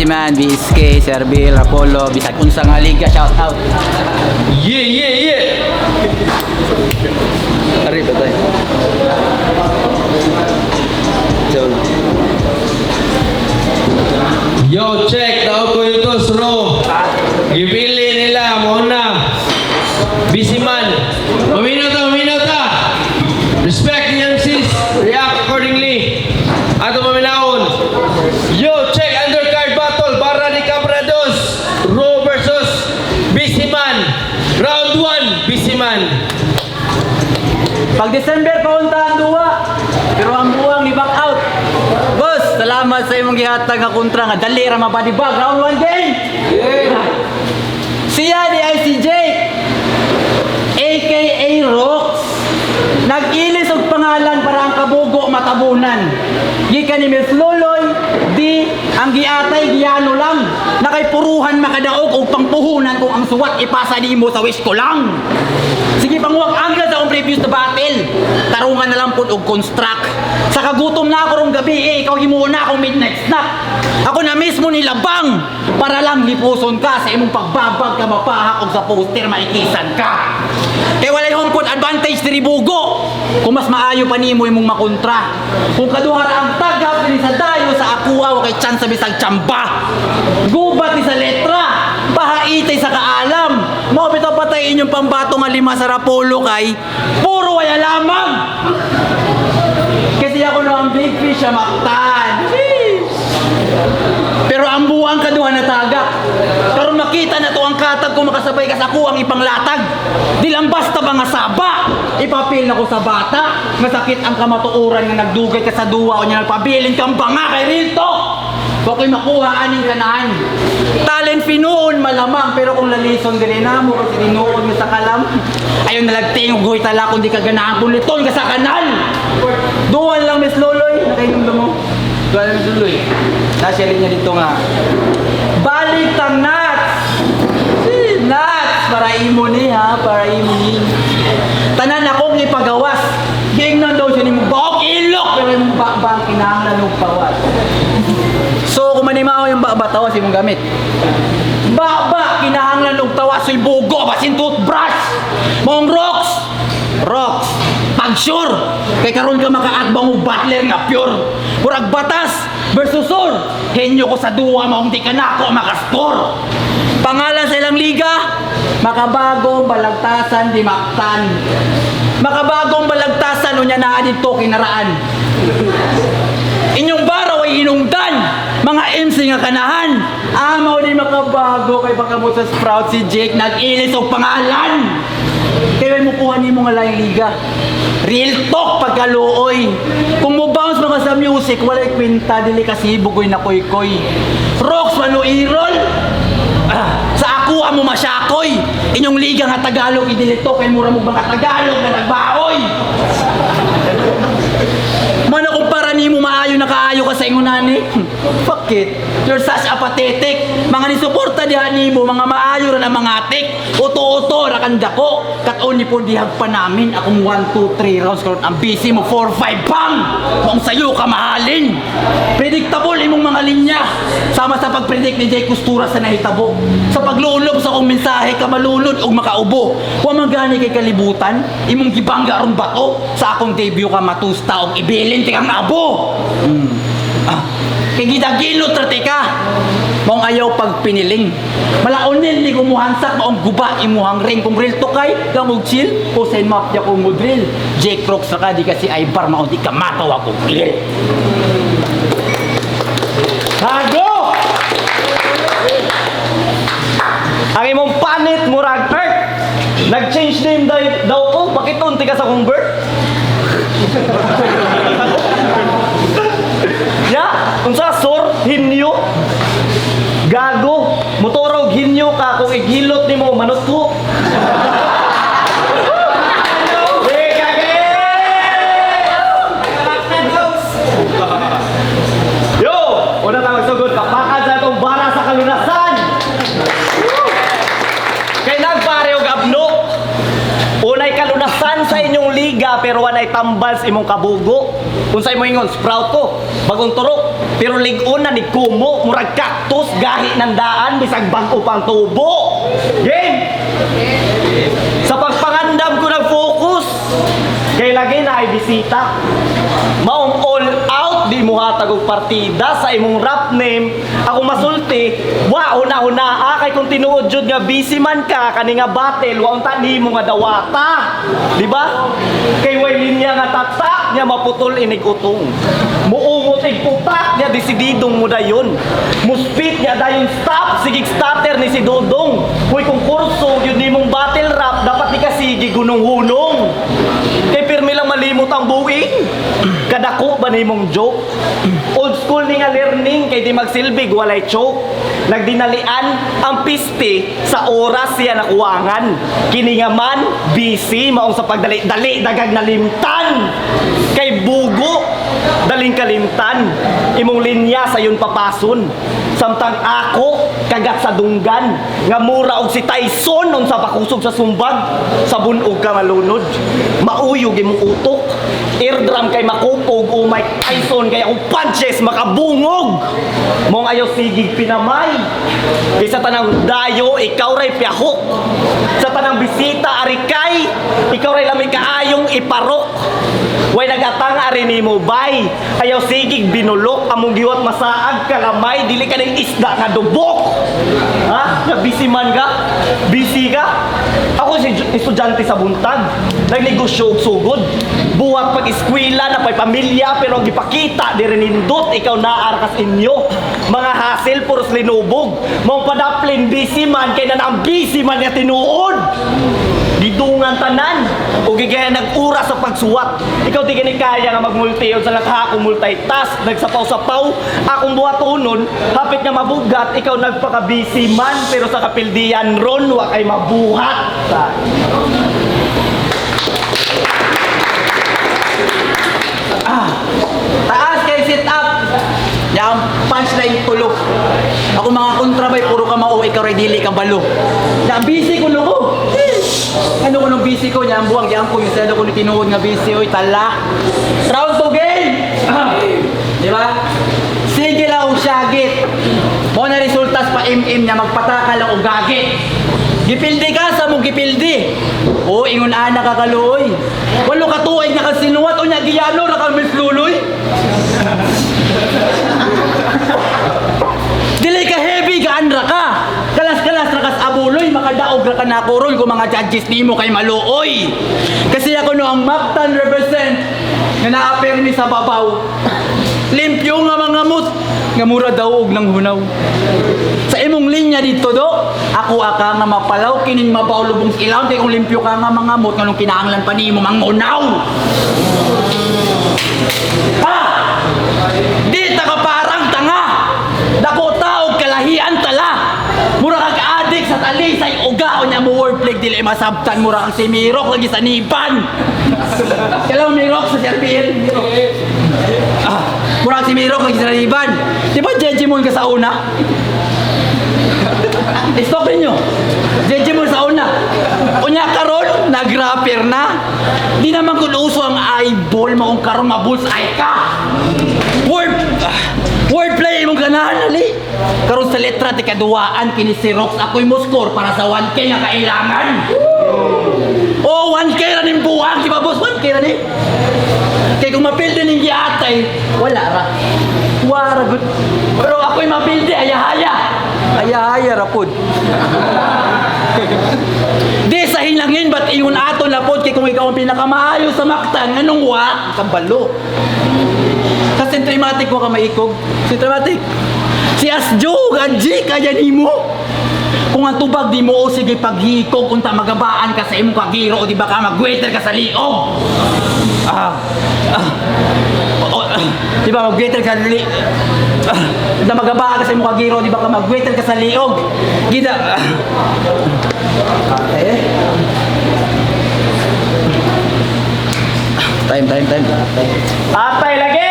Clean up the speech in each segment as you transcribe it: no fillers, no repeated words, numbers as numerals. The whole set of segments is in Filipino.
man, BSK, Serbil, Apollo, bisag unsa nga liga, shout out. Yeah! Ari ba tayo? Yo, check! Tao ko ito, Sro. Gipili nila, muna. Busy man. Maminota. Respect niyan, sis. React accordingly. Ato maminaon. Yo, check! Undercard battle. Barra ni Cabrados. Raw versus Busy man. Round 1, Busy man. Pag December, pauntahan duwa. Pero ang buwang ni back out. Boss, salamat sa imong gihatag nga kontra nga dali ra mabadibag. Round 1 game. Yeah. Siya di ay si Jake, aka Rox. Nag-ilis og pangalan para ang kabugo matabunan. Gikan ni Miss Loloy, di ang giatay giyano lang. Nakay puruhan makadaog og pangpuhunan kung ang suwat ipasa nimo sa wish ko lang. Sige panguwag angla sa akong previous na battle. Tarungan na lang po og construct. Sa kagutom na ako rong gabi ikaw himuon na akong midnight snack. Ako na mismo nilabang para lang lipuson ka sa imong pagbabag ka mapahak og sa poster maikisan ka. Kaya walay home court advantage diri bugo. Kung mas maayo pa nimo imong makontra. Kung kaduhara ang tagap diri sa dayo sa akuha wa kay chance sa bisag tsamba. Gubat ni sa letra. Pahaitay sa kaalam. Mao bitaw patay inyong pambato nga lima sa Rapolo kay puro waya lamang. Kasi ako na ang big fish sa maktan. Pero ang buwang kaduha na tagak. Karon makita na to ang katag kung makasabay ka sa kuwang ipanglatag. Di lang basta ba nga saba. Ipapil na ko sa bata. Masakit ang kamatuuran nga nagdugay ka sa duwa o niya nagpabilin kang banga kay Rilto. Okay makuha aning ganahan. Talent pinuon malamang pero kung lalison din na mo kasi tinuod mo sa kalam. Ayon nalagting og guhoy tala kung di ka ganahan kung liton ka sa kanal. Duwan lang Miss Loloy, nakainom mo. Duwan lang Miss Loloy. Nasya linya dito nga. Balik tang nuts. Nuts para imo ni ha, para imo ni. Tanan akong ipagawas. Gingnan daw siya ni mo baok ilok pero yung bang kinahanglan og pawas. So kung manimaw yung baba tawas imong gamit. Baba kinahanglan og tawas soy bugo basin toothbrush. Mong rocks. Pag sure kay karon ka makaakbang og butler nga pure. Murag batas versus sur. Henyo ko sa duwa maong di ka nako makascore. Pangalan sa ilang liga, makabagong balagtasan di maktan. Makabagong balagtasan unya naa dito kinaraan. Inyong baraw ay hinungdan, mga MC nga kanahan. Amaw di makabago kay baka mo sa Sprout si Jake nag-ilis og pangalan. Kaya mo kuha ni mo nga laing liga. Real talk pagkaluoy. Kung mo bounce mga sa music, walay kwenta dili kasi bugoy na koy-koy. Rocks manuirol. Sa ako mo masyakoy. Inyong liga nga Tagalog idilito kay mura mo mga Tagalog na nagbaoy. Mano kung para ni mo maayo na kaayo ka sa ingunani. Fuck it. You're such a pathetic. Mga nisuporta diha nimo mga maayo ra na mga atik. Uto-uto ra kanda ko. Kat-on ni po dihag pa namin akong 1 2 3 rounds karon ang busy mo 4 5 bang. Kung sayo ka mahalin. Predictable imong mga linya. Sama sa pagpredict ni Jay Costura sa nahitabo. Sa paglulob sa akong mensahe ka malunod og makaubo. Wa man gani kay kalibutan. Imong gibangga aron bato sa akong debut ka matusta og ibilin tikang abo. Kay gidagilot ra ka. Maong ayaw pag piniling. Malaonin ni kumuhansak maong guba imuhang ring kung real to kay kamog chill o sa mafia ko mo drill. Jake Rocks ra ka di kasi ay bar maong di ka matawag og clear. Hago! Ang imong panit murag Earth. Nag-change name daw ko. Bakit unti ka sa kong birth? Ya, kung sa sor, hinyo. Gago, motorog hinyo ka kung igilot ni mo, manot ko. Yo, una tawag sugod, kapakad sa itong bara sa kalunasan. Kay nagpare og abno. Unay kalunasan sa inyong liga pero wanay tambal sa imong kabugo. Kung sa imo ingon, Sprout ko, bagong turok. Pero ligon na ni Kumo, murag cactus, gahi ng daan, bisag bag-o pang tubo. Game! Sa pagpangandam ko nag-focus, kay lagi na ay bisita. Maong all out, di mo hatag og partida sa imong rap name. Ako masulti, wa una-una kay kung tinuod jud nga busy man ka kani nga battle, wa unta nimo nga dawata. Di ba? Kay way linya nga tatak nya maputol inig utong. Muungot ig putak nya desididong mo dayon. Muspit nya dayon stop sigig starter ni si Dodong. Kuy kung kurso yun nimong battle rap dapat di ka sige gunong-hunong. Kay pirmi lang malimot ang buing. Kadako ba nimong joke? Old school ni nga learning kay di magsilbig walay choke. Nagdinalian ang piste sa oras siya nakuwangan. Kini nga man busy maong sa pagdali-dali dagag nalimtan. Kay bugo daling kalimtan. Imong linya sa yun papason. Samtang ako kagat sa dunggan nga mura og si Tyson nun sa pakusog sa sumbag. Sa bunog ka malunod. Mauyog imong utok. Eardrum kay makupog o Mike Tyson kay akong punches makabungog. Mong ayaw sigig pinamay. Kaysa tanang dayo, ikaw ray piyahok. Sa tanang bisita, arikay, ikaw ray lamig kaayong iparok. Way nagatang ari nimo bay. Ayaw sigig binulok, among giwat masaag kalamay, dili ka ng isda nga dubok. Ha? Na busy man ka? Busy ka? Ako si estudyante sa buntag. Nagnegosyo og sugod. Buhat pag-eskwela na pa'y pamilya pero gipakita di rin indot ikaw naarakas inyo. Mga hassle puros linubog. Mong padaplin busy man kay na ang busy man nga tinuod. Didungan tanan o gigaya nag-ura sa pagsuwat. Ikaw di gani kaya nga magmultiyon sa lakha akong multitask. Nagsapaw-sapaw akong buhat unon. Hapit nga mabugat ikaw nagpaka-busy man pero sa kapildian ron wa kay mabuhat. Taas kay sit up. Yang punchline tulo. Ako mga kontrabay puro ka mao ikaw ray dili ka balo. Na busy ko nuko. Ano ko nung busy ko niya ang buwang yang ko yung selo ko ni tinuod nga busy oy tala. Round to game. Di ba? Sige lang og syagit. Mo na resultas pa im-im niya magpataka lang og gagit. Gipildi ka sa mong gipildi. O ingon ana ka kaluoy. Walo ka tuig nga kasinuwat o nya giyano ra ka misluloy. Dili ka heavy ka anra ka. Kalas-kalas ra kas abuloy makadaog ra ka nakurol kung mga judges nimo kay maluoy. Kasi ako no ang Mactan represent nga naa-permi sa babaw. Limpyo nga mga mut nga mura daw og nang hunaw. Sa imong linya dito do, ako aka nga mapalaw kining mabaw lubong ilaw kay kung limpyo ka nga mga mut nganong kinahanglan pa nimo mangunaw. Ha! Di ta ka parang tanga. Dako taog kalahian tala. Mura kag adik sa talisay uga o nya mo wordplay dili masabtan mura kang si Mirok lagi sa niban. Kailan Mirok sa Serbian? Mura si Mirok lagi sa niban. Di ba Jejimon ka sa una? Stop ninyo. Jejimon sa una. Unya karon nag-rapper na. Di naman kung uso ang eyeball mo kung karon mabulsay ka. Wordplay mong ganahan ali. Karon sa letra ti kaduwaan kini si Rox ako'y mo score para sa 1K nga kailangan. Oh, 1K ra ning buwang di ba boss? 1K ra ni. Kay kung mapildi ning giatay, wala ra. Wara good. Pero ako'y mapildi ayahaya. Ayahaya ra pod. Di sa hinangin ba't ingon ato na pod kay kung ikaw ang pinakamaayo sa Mactan anong wa kabalo. Sa Centrimatic ko ka maikog. Centrimatic. Si Asjo, Ganji, kaya ni mo. Kung ang tubag di mo o sige paghikog, unta magabaan ka sa imong kagiro o di ba ka mag-waiter ka sa liog. Di ba mag-waiter ka sa liog. Unta magabaan ka sa imong kagiro, di ba ka mag-waiter ka sa liog. Gida. Time. Atay lagi!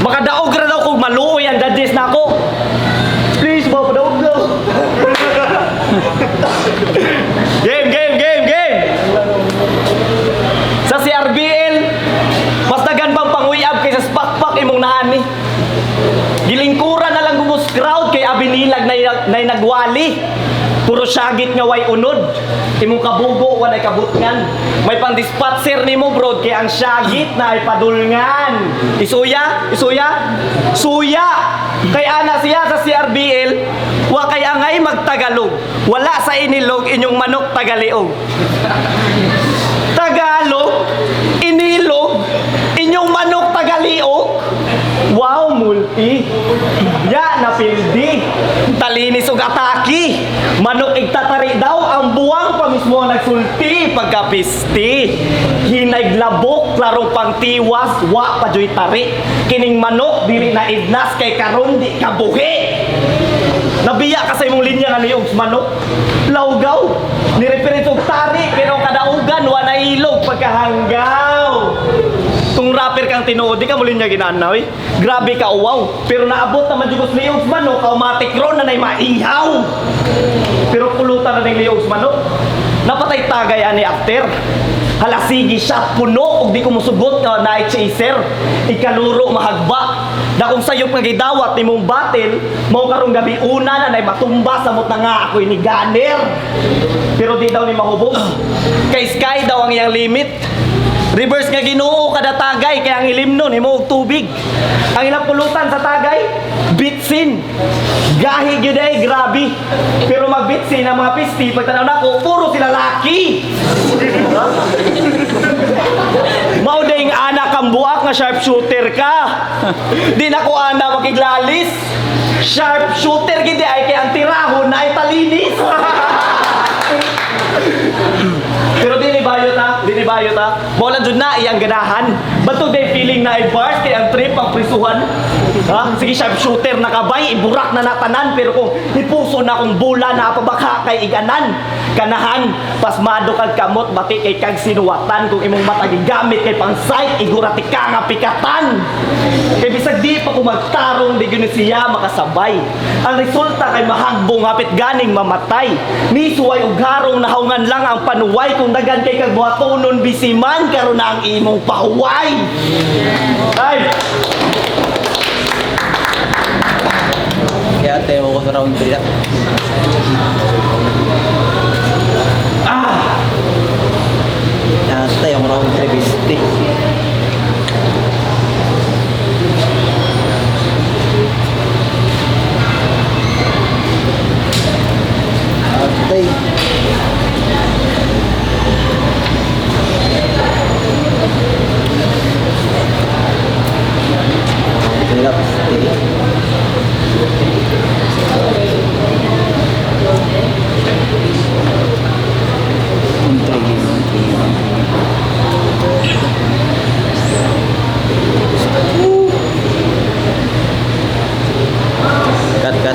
Makadaog ra daw kung maluoy ang judges na ako. Please, mapadaog daw. Game! Sa CRBL, mas dagan bang panguyab kaysa spakpak imong sigura na lang gumus crowd kay abinilag na nagwali. Puro syagit nga way unod. Imong kabugo walay kabutngan. May pang-dispatcher nimo bro kay ang syagit na ay padulngan. Isuya, suya. Kay ana siya sa CRBL, wa kay angay magtagalog. Wala sa inilog inyong manok tagaliog. Tagalog, inilog, inyong manok tagaliog. Wow, multi. Ya, napildi. Talinis og ataki. Manok igtatari daw, ang buwang pa mismo ang nagsulti pagkapisti. Hinaglabok, larong pangtiwas, wa pa joy tari. Kining manok, dili na idnas, kay karon di kabuhi. Nabiya ka sa imong linya nga niyog manok. Lawgaw. Nireference og tari, pero kadaugan, wa na ilog pagkahanggaw. Kung rapper kang tinuod, di ka muli niya ginanaw eh. Grabe ka uwaw. Pero naabot naman jugos liyogs manok, automatic ron na na'y maihaw. Pero pulutan na ng liyogs manok. Napatay tagay ani after. Halasigi siya puno, ug di ko musugot na night chaser. Ikaluro mahagba. Da kung sayop nga gidawat ni mong battle, mao karong gabi una na na'y matumba sa mot na nga ako'y ni Ganer. Pero di daw ni mahubog. Kay sky daw ang iyang limit. Reverse nga Ginoo kada tagay kaya ang ilimnon himo og tubig. Ang ilang pulutan sa tagay bitsin. Gahi gyud ay grabe. Pero magbitsin ang mga pisti pagtanaw nako puro sila laki. Mao ding anak kang buak nga sharpshooter ka. Di nako ana makiglalis. Sharpshooter gid ay kay ang tirahon na ay talinis. Pero dinibayot ha. Mawala dyan na iyang ganahan. Bato day feeling na ay bars kay ang trip ang prisuhan. Ha? Sige sharpshooter na kabay, iburak na natanan. Pero kung ipuso na kung bula na pabaka kay iganan. Kanahan, pasmado kag kamot, bati kay kag sinuwatan. Kung imong mata gigamit kay pang sight, igurati ka nga pikatan. Kay bisag di pa kung magtarong, di gini siya makasabay. Ang resulta kay mahagbong hapit ganing mamatay. Ni suway ug harong nahungan lang ang panuway. Kung dagan kay kag buhatonon bisiman, karon na ang imong pahuway. Ay! Kaya tayo ko sa round 3 na. Yata yung round 3 bisti. Atay. Hirap.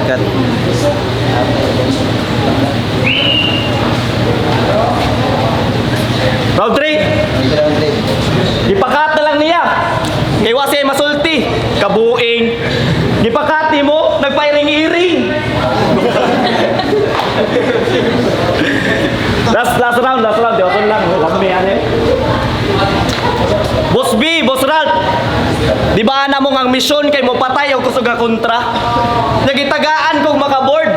Cut. Round 3. Ipakat na lang niya. Kay wasi masulti. Kabuing. Ipakat mo, nagpairing-iring. last round. Diyoton lang. Last may ano eh. Boss B, Boss Ralph. Di ba na mong ang misyon kay mo patay o kusog nga kontra? Nagitagaan kong makaboard.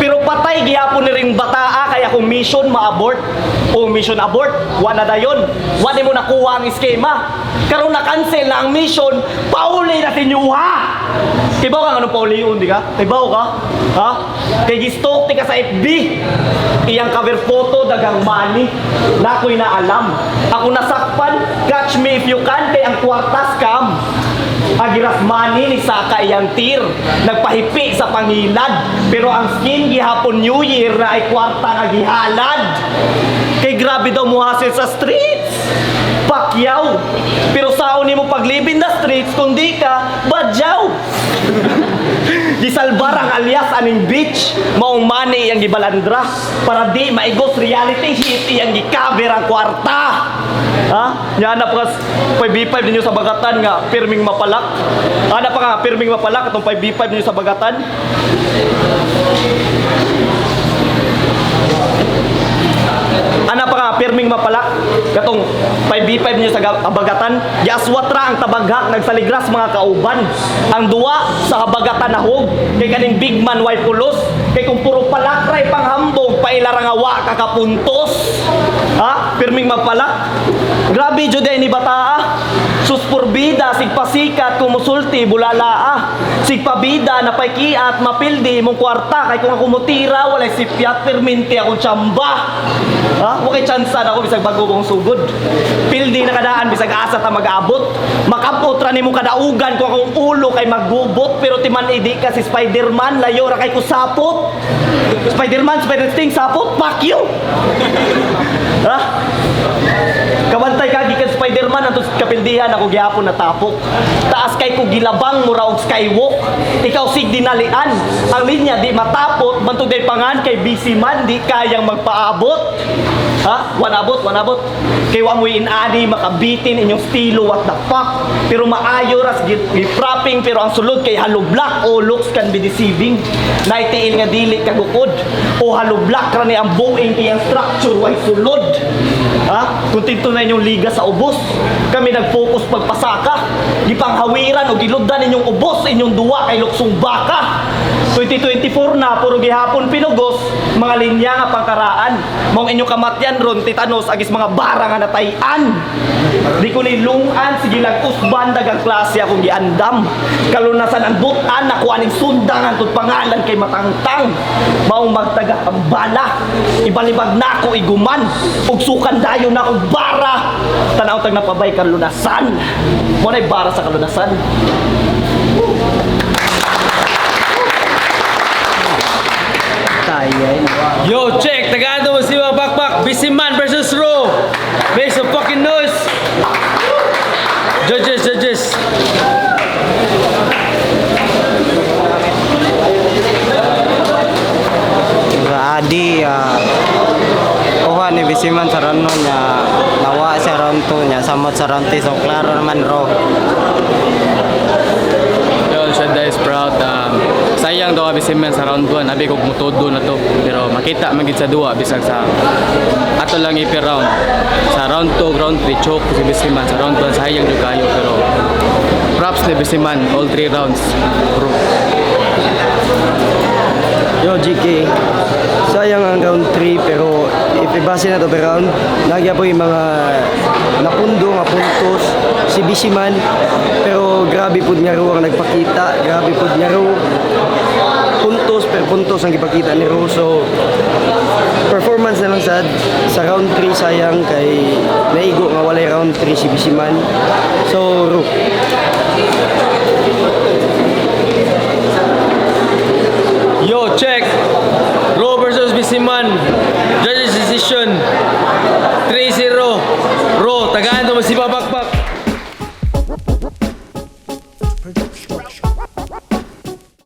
Pero patay gihapon ni ring bataa kaya kung mission ma-abort o mission abort, wala na yun. Wala mo nakuha ang eskema. Karon na cancel na ang mission, pauli na tinyuha. Kibaw ka anong pauli yun, di ka? Kibaw ka? Ha? Kay gistok ka sa FB. Iyang cover photo, dagang money. Na ako'y naalam. Ako nasakpan, catch me if you can, kay ang kwarta scam. Agiras money ni Saka iyang tir. Nagpahipi sa pangilad. Pero ang skin gihapon New Year na ay kwarta nga gihalad. Kay grabe daw mo hasil sa streets. Pakyaw. Pero saon nimo paglibin na streets kundi ka badyaw. Gisalbar ang alias aning beach. Maong money iyang gibalandra. Para di maigos reality hit iyang gi-cover ang kwarta. Ha? Yana pa 5B5 ninyo sa bagatan nga pirming mapalak. Ana pa nga pirming mapalak atong 5B5 ninyo sa bagatan. Ana pa nga pirming mapalak. Katong 5v5 niyo sa habagatan, giaswat ra ang tabaghak nagsaligras mga kauban. Ang duwa sa habagatan nahog, kay kaning big man way pulos, kay kung puro palakray panghambog pailarangawa kakapuntos. Ha? Pirming magpalak. Grabe jud ni bataa. Sus purbida sigpasikat kumusulti bulalaa. Sigpabida napaykiat mapildi imong kwarta kay kung ako mutira walay sipyat perminti akong tsamba. Ha? Wa kay tsansa na ako bisag bago kong sugod. Pildi na kadaan bisag asa ta mag-abot. Makapot ra nimo kadaugan kung akong ulo kay maggubot pero timan idi ka si Spider-Man layo ra kay kusapot. Spider-Man, Spider-Sting sapot, fuck you. Ha? Kabantay ka gikan Spider-Man ato kapildihan ako gihapon natapok. Taas kay ko gilabang mura og skywalk. Ikaw sig dinalian. Ang linya di matapot bantog day pangan kay busy man di kayang magpaabot. Ha? Wanabot. Kay wa mo inani makabitin inyong stilo what the fuck. Pero maayo ras gi-frapping pero ang sulod kay hollow block o looks can be deceiving. Naitiil nga dili kagukod o hollow block ra ni ang buing kay ang structure way sulod. Ha? Kuntento na inyong liga sa ubos. Kami nag-focus pagpasaka. Gipanghawiran o giludan inyong ubos inyong duwa kay luksong baka. 2024 na puro gihapon pinugos mga linya nga pangkaraan. Mong inyong kamatyan ron titanos agis mga bara nga natayan. Di ko nilungan sige lag-usban dagang klase akong giandam. Kalunasan ang butan nakuha ning sundangan tud pangalan kay matangtang. Maong magtaga ang bala. Ibalibag na ako iguman. Ug sukan dayon na akong bara. Tanaw tag napabay kalunasan. Mo nay bara sa kalunasan. Yo, check! Tagado mo si mga bakbak. Busy man versus Ro. Make some fucking noise. Judges. Adi kuha ni Bisiman sa round niya nawa sa round 2 niya samot sa round 3 so klaro naman Ro. Yo, Shanda is proud. Sayang daw Bisiman sa round 1. Abi ko mutodo na to. Pero makita magid sa duwa bisag sa ato lang ipi round. Sa round 2, round 3 choke si Bisiman. Sa round 1 sayang jud kayo pero props ni Bisiman all 3 rounds. Bro. Yo GK, sayang ang round 3 pero ipibase na to per round. Nagya po yung mga napundo nga puntos si Bisiman pero grabe pud niya Ro ang nagpakita. Grabe pud niya Ro. Puntos per puntos ang ipakita ni Ro. So performance na lang sa round 3 sayang kay naigo nga walay round 3 si Bisiman. So Ro. Yo, check! Ro versus Bisiman.